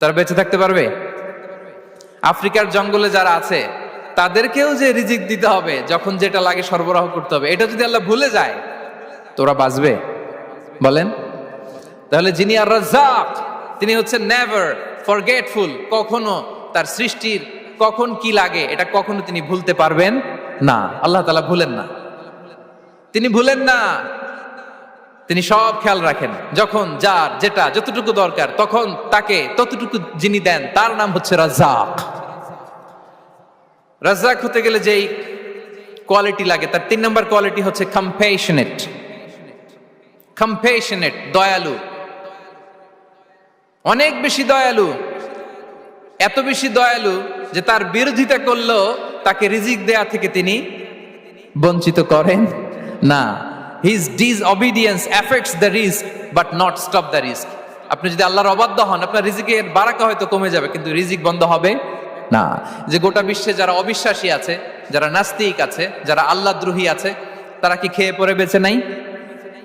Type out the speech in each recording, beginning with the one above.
তারা বেঁচে থাকতে পারবে? আফ্রিকার জঙ্গলে যারা আছে তাদেরকেও যে রিজিক দিতে হবে, যখন যেটা লাগে সরবরাহ করতে হবে, এটা যদি আল্লাহ ভুলে যায় তোরা বাঁচবে? বলেন। তাহলে যিনি আর রাজ্জাক, তিনি হচ্ছেন নেভার ফরগেটফুল। কখনো তার সৃষ্টির কখন কি লাগে এটা কখনো তিনি ভুলতে পারবেন না। আল্লাহ তাআলা ভুলেন না, তিনি ভুলেন না, তিনি সব খেয়াল রাখেন। যখন যার যেটা যতটুকু দরকার তখন তাকে ততটুকু যিনি দেন তার নাম হচ্ছে রাজ্জাক। রাজ্জাক হতে গেলে যেই কোয়ালিটি লাগে তার 3 নম্বর কোয়ালিটি হচ্ছে কম্প্যাশনেট। কম্প্যাশনেট, দয়ালু, অনেক বেশি দয়ালু। এত বেশি দয়ালু যে তার বিরোধিতা করলেও তাকে রিজিক দেয়া থেকে তিনি বঞ্চিত করেন না। His disobedience affects the risk but not stop the risk. আপনি যদি আল্লাহর অবাধ্য হন, আপনার রিজিকের বারাকা হয়তো কমে যাবে, কিন্তু রিজিক বন্ধ হবে না। যে গোটা বিশ্বে যারা অবিশ্বাসী আছে, যারা নাস্তিক আছে, যারা আল্লাহদ্রোহী আছে, তারা কি খেয়ে পরে বেঁচে নাই?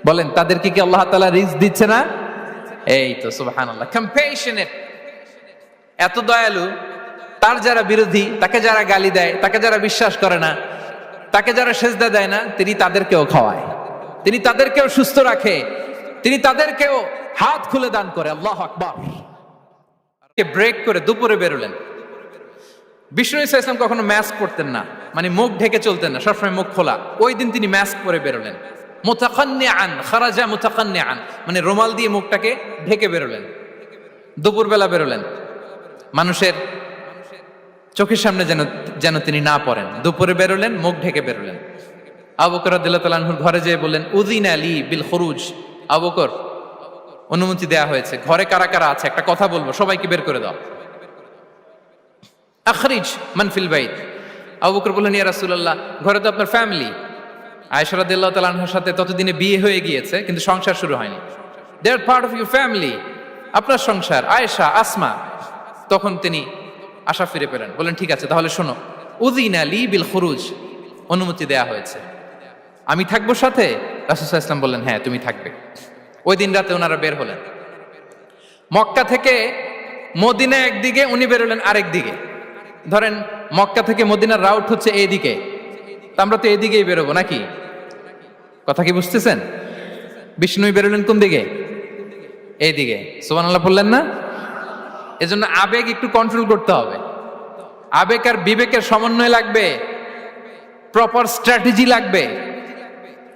বলেন, তাদেরকে কি আল্লাহ তাআলা রিজিক দিচ্ছে না? এই তো সুবহানাল্লাহ। কম্প্যাশনেট, এত দয়ালু, তার যারা বিরোধী, তাকে যারা গালি দেয়, তাকে যারা বিশ্বাস করে না, তাকে যারা সেজদা দেয় না, তিনি তাদেরকেও খাওয়ায়, তিনি তাদেরকেও সুস্থ রাখে, তিনি তাদেরকেও হাত খুলে দান করে। আল্লাহু আকবার। ব্রেক করে দুপুরে বেরোলেন। বিষ্ণু ইসা ইসলাম কখনো মাস্ক পরতেন না, মানে মুখ ঢেকে চলতেন না, সবসময় মুখ খোলা। ওই দিন তিনি মাস্ক পরে বেরোলেন। মুতাকান্নিআন, খারাজা মুতাকান্নিআন, মানে রুমাল দিয়ে মুখটাকে ঢেকে বেরোলেন। দুপুরবেলা বেরোলেন, মানুষের চোখের সামনে যেন তিনি না পড়েন। দুপুরে বেরোলেন, মুখ ঢেকে বেরোলেন। আবু বকর রাদিয়াল্লাহু তাআলা আনহুর ঘরে যেয়ে বললেন, উযিনা লি বিল খুরুজ। আবু বকর, অনুমতি দেয়া হয়েছে, ঘরে কারা কারা আছে একটা কথা বলবো, সবাইকে বের করে দাও। আখরিজ মান ফিল বাইত। আবু বকর বললেন, ইয়া রাসূলুল্লাহ, ঘরে তো আপনার ফ্যামিলি। আয়েশা রাদিয়াল্লাহু তাআলা আনহার সাথে ততদিনে বিয়ে হয়ে গিয়েছে, কিন্তু সংসার শুরু হয়নি। দে আর পার্ট অফ ইউর ফ্যামিলি, আপনার সংসার। আয়েশা, আসমা। তখন তিনি আশা ফিরে পেলেন, বললেন, ঠিক আছে, তাহলে শোনো, উযিনা লি বিল খুরুজ, অনুমতি দেয়া হয়েছে, আমি থাকবো সাথে? রাসূল সাল্লাল্লাহু আলাইহি ওয়াসাল্লাম বললেন, হ্যাঁ, তুমি থাকবে। ওই দিন রাতে ওনারা বের হলেন। মক্কা থেকে মদিনা একদিকে, উনি বেরোলেন আরেক দিকে। ধরেন মক্কা থেকে মদিনার রাউট হচ্ছে এইদিকে, আমরা তো এইদিকেই বেরোবো নাকি? কথা কি বুঝতেছেন? বিষ্ণু বেরোলেন কোন দিকে? এইদিকে। সুবহানাল্লাহ বললেন না? এজন্য আবেগ একটু কন্ট্রোল করতে হবে। আবেগ আর বিবেকের সমন্বয় লাগবে, প্রপার স্ট্র্যাটেজি লাগবে,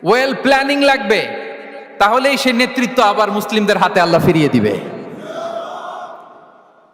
ওয়েল প্ল্যানিং লাগবে। তাহলেই সেই নেতৃত্ব আবার মুসলিমদের হাতে আল্লাহ ফিরিয়ে দিবে।